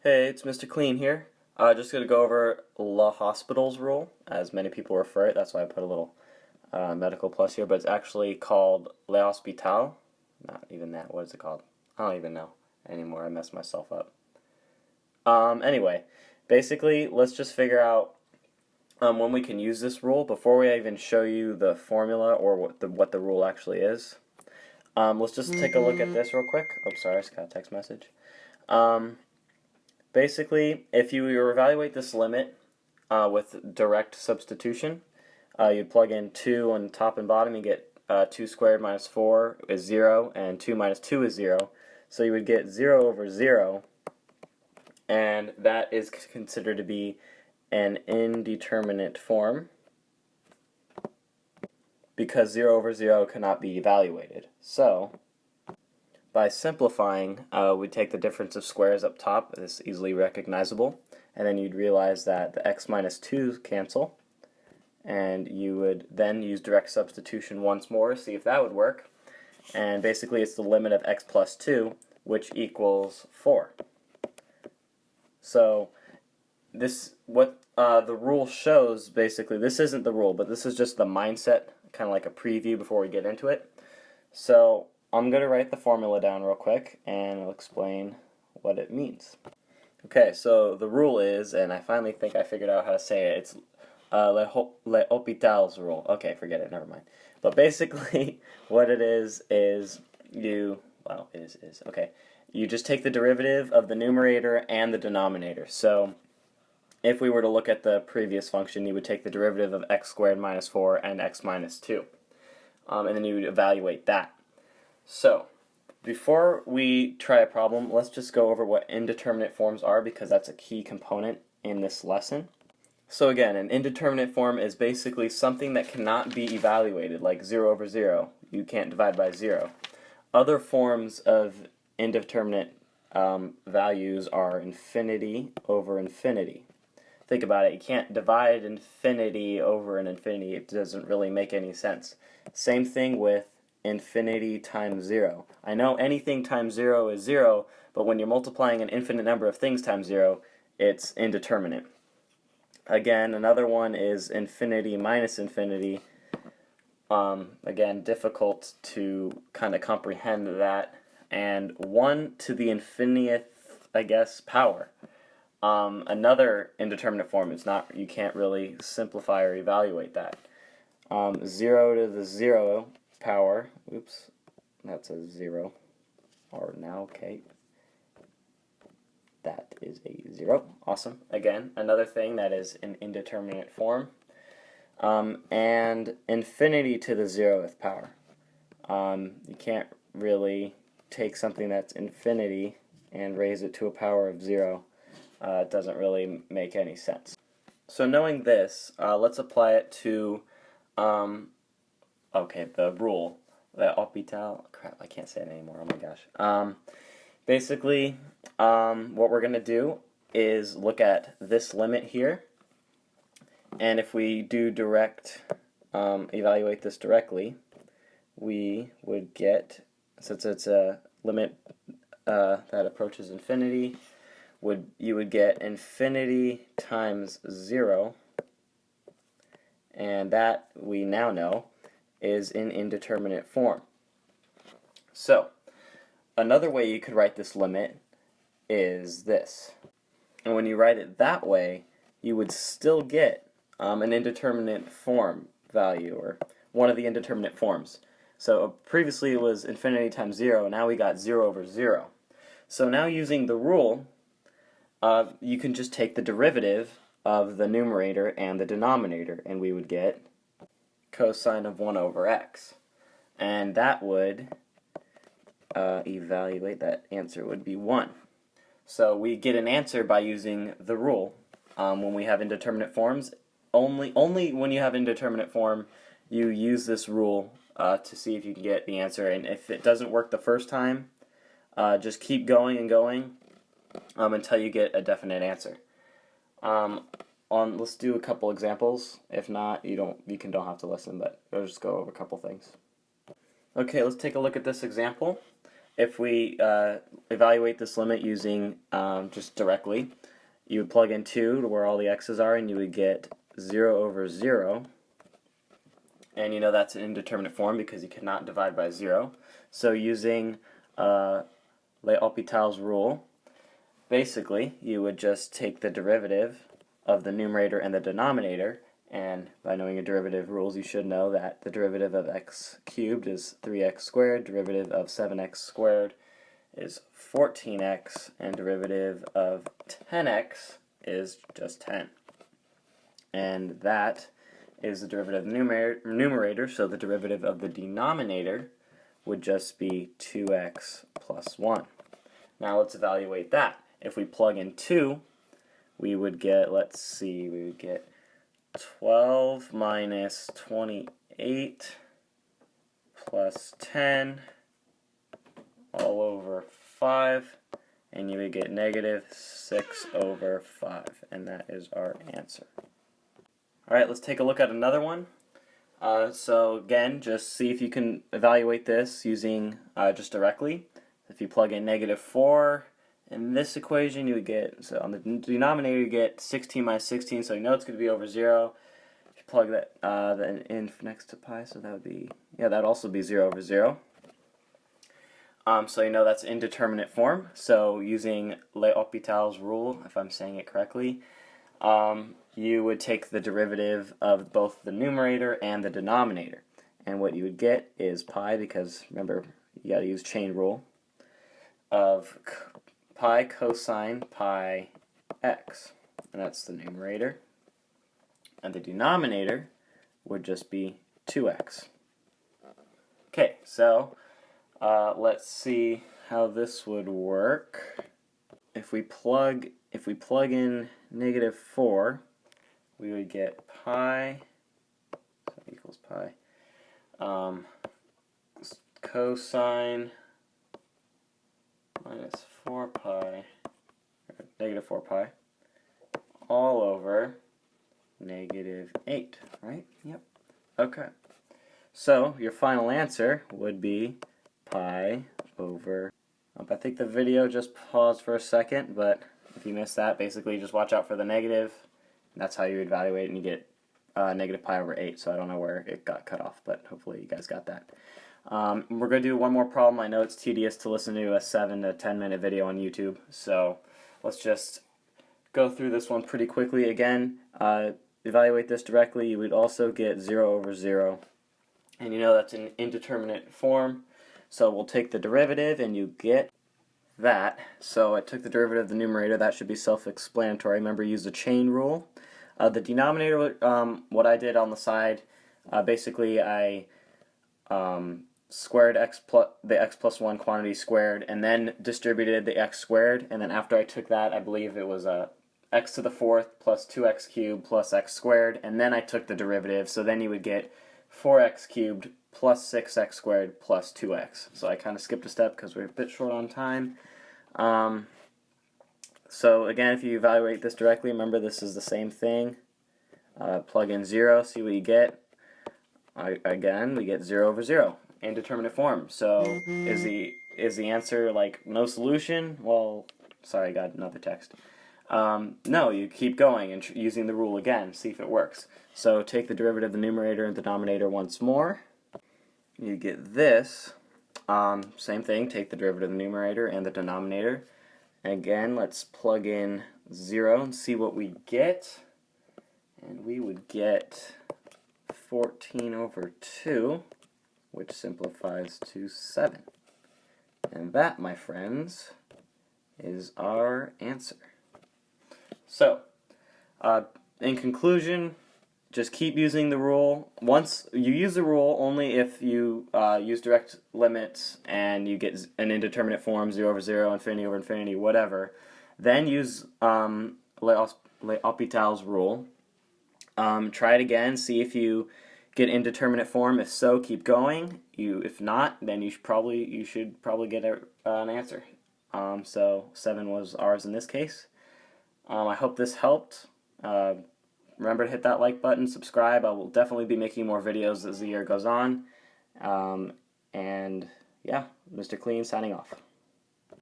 Hey, it's Mr. Clean here. Just going to go over La Hospital's rule, as many people refer it. That's why I put a little medical plus here, but it's actually called Le Hospital. Not even that. What is it called? I don't even know anymore. I messed myself up. Anyway, basically, let's just figure out when we can use this rule before we even show you the formula or what the rule actually is. Let's just take a look at this real quick. Oh, sorry, I just got a text message. Basically, if you evaluate this limit with direct substitution, you plug in 2 on top and bottom, you get 2 squared minus 4 is 0, and 2 minus 2 is 0. So you would get 0 over 0, and that is considered to be an indeterminate form because 0 over 0 cannot be evaluated. So by simplifying, we'd take the difference of squares up top, this is easily recognizable, and then you'd realize that the x minus 2 cancel, and you would then use direct substitution once more, see if that would work, and basically it's the limit of x plus 2, which equals 4. So what the rule shows, basically, this isn't the rule, but this is just the mindset, kind of like a preview before we get into it. So I'm going to write the formula down real quick, and I'll explain what it means. Okay, so the rule is, and I finally think I figured out how to say it, it's Le Hopital's rule. Okay, forget it, never mind. But basically, what it is you, well, okay. You just take the derivative of the numerator and the denominator. So if we were to look at the previous function, you would take the derivative of x squared minus 4 and x minus 2. And then you would evaluate that. So, before we try a problem, let's just go over what indeterminate forms are because that's a key component in this lesson. So again, an indeterminate form is basically something that cannot be evaluated, like 0 over 0. You can't divide by 0. Other forms of indeterminate values are infinity over infinity. Think about it, you can't divide infinity over an infinity. It doesn't really make any sense. Same thing with infinity times 0. I know anything times 0 is 0, but when you're multiplying an infinite number of things times 0, it's indeterminate. Again, another one is infinity minus infinity. Again, difficult to kind of comprehend that. And 1 to the infiniteth, I guess, power. Another indeterminate form. It's not, you can't really simplify or evaluate that. 0 to the 0 power, oops, that's a 0, or now, okay, that is a 0, awesome. Again, another thing that is an indeterminate form, and infinity to the 0th power. You can't really take something that's infinity and raise it to a power of 0. It doesn't really make any sense. So knowing this, let's apply it to okay, the rule, the Hopital, crap, I can't say it anymore, oh my gosh. Basically, what we're going to do is look at this limit here, and if we do direct, evaluate this directly, we would get, since it's a limit that approaches infinity, you would get infinity times 0, and that we now know is in indeterminate form. So, another way you could write this limit is this. And when you write it that way, you would still get an indeterminate form value, or one of the indeterminate forms. So previously it was infinity times 0, now we got 0 over 0. So now using the rule, you can just take the derivative of the numerator and the denominator, and we would get cosine of 1 over x. And that would evaluate, that answer would be 1. So we get an answer by using the rule. When we have indeterminate forms, only when you have indeterminate form, you use this rule to see if you can get the answer. And if it doesn't work the first time, just keep going and going until you get a definite answer. Let's do a couple examples. If not, you don't have to listen, but I'll just go over a couple things. Okay, let's take a look at this example. if we evaluate this limit using just directly, you would plug in 2 to where all the x's are, and you would get 0 over 0. And you know that's an indeterminate form because you cannot divide by 0. So using Hopital's rule, basically you would just take the derivative of the numerator and the denominator, and by knowing your derivative rules you should know that the derivative of x cubed is 3x squared, derivative of 7x squared is 14x, and derivative of 10x is just 10. And that is the derivative of the numerator, so the derivative of the denominator would just be 2x plus 1. Now let's evaluate that. If we plug in 2, we would get, let's see, we would get 12 minus 28 plus 10 all over 5, and you would get negative 6 over 5, and that is our answer. Alright, let's take a look at another one. So again, just see if you can evaluate this using just directly. If you plug in negative 4 in this equation, you would get, so on the denominator you get 16 minus 16, so you know it's going to be over 0. If you plug that in next to pi, so that would be, yeah, that would also be 0 over 0. So you know that's indeterminate form. So using Hopital's rule, if I'm saying it correctly, you would take the derivative of both the numerator and the denominator. And what you would get is pi, because remember, you got to use chain rule, of pi cosine pi x. And that's the numerator. And the denominator would just be 2x. Okay, so let's see how this would work. If we plug in negative 4, we would get pi, so equals pi, cosine minus 4 pi, or negative 4 pi, all over negative 8, right? Yep. Okay. So your final answer would be pi over, I think the video just paused for a second, but if you missed that, basically just watch out for the negative. That's how you evaluate, and you get negative pi over 8, so I don't know where it got cut off, but hopefully you guys got that. We're going to do one more problem. I know it's tedious to listen to a 7 to 10 minute video on YouTube, so let's just go through this one pretty quickly. Again, evaluate this directly. You would also get 0 over 0, and you know that's an indeterminate form, so we'll take the derivative, and you get that. So I took the derivative of the numerator. That should be self-explanatory. Remember, use the chain rule. The denominator, what I did on the side, basically I squared the x plus 1 quantity squared, and then distributed the x squared, and then after I took that, I believe it was x to the 4th plus 2x cubed plus x squared, and then I took the derivative, so then you would get 4x cubed plus 6x squared plus 2x. So I kind of skipped a step because we're a bit short on time. So again, if you evaluate this directly, remember this is the same thing. Plug in 0, see what you get. Again, we get 0 over 0, indeterminate form. So is the answer like no solution? Well, sorry, I got another text. No, you keep going and using the rule again, see if it works. So take the derivative of the numerator and denominator once more. You get this. Same thing, take the derivative of the numerator and the denominator. And again, let's plug in 0 and see what we get. And we would get 14 over 2, which simplifies to 7. And that, my friends, is our answer. So, in conclusion, just keep using the rule. Once you use the rule, only if you use direct limits and you get an indeterminate form, 0 over 0, infinity over infinity, whatever. Then use Hopital's rule. Try it again, see if you get indeterminate form. If so, keep going. If not, then you should probably get an answer. So 7 was ours in this case. I hope this helped. Remember to hit that like button, subscribe. I will definitely be making more videos as the year goes on. And yeah, Mr. Clean signing off.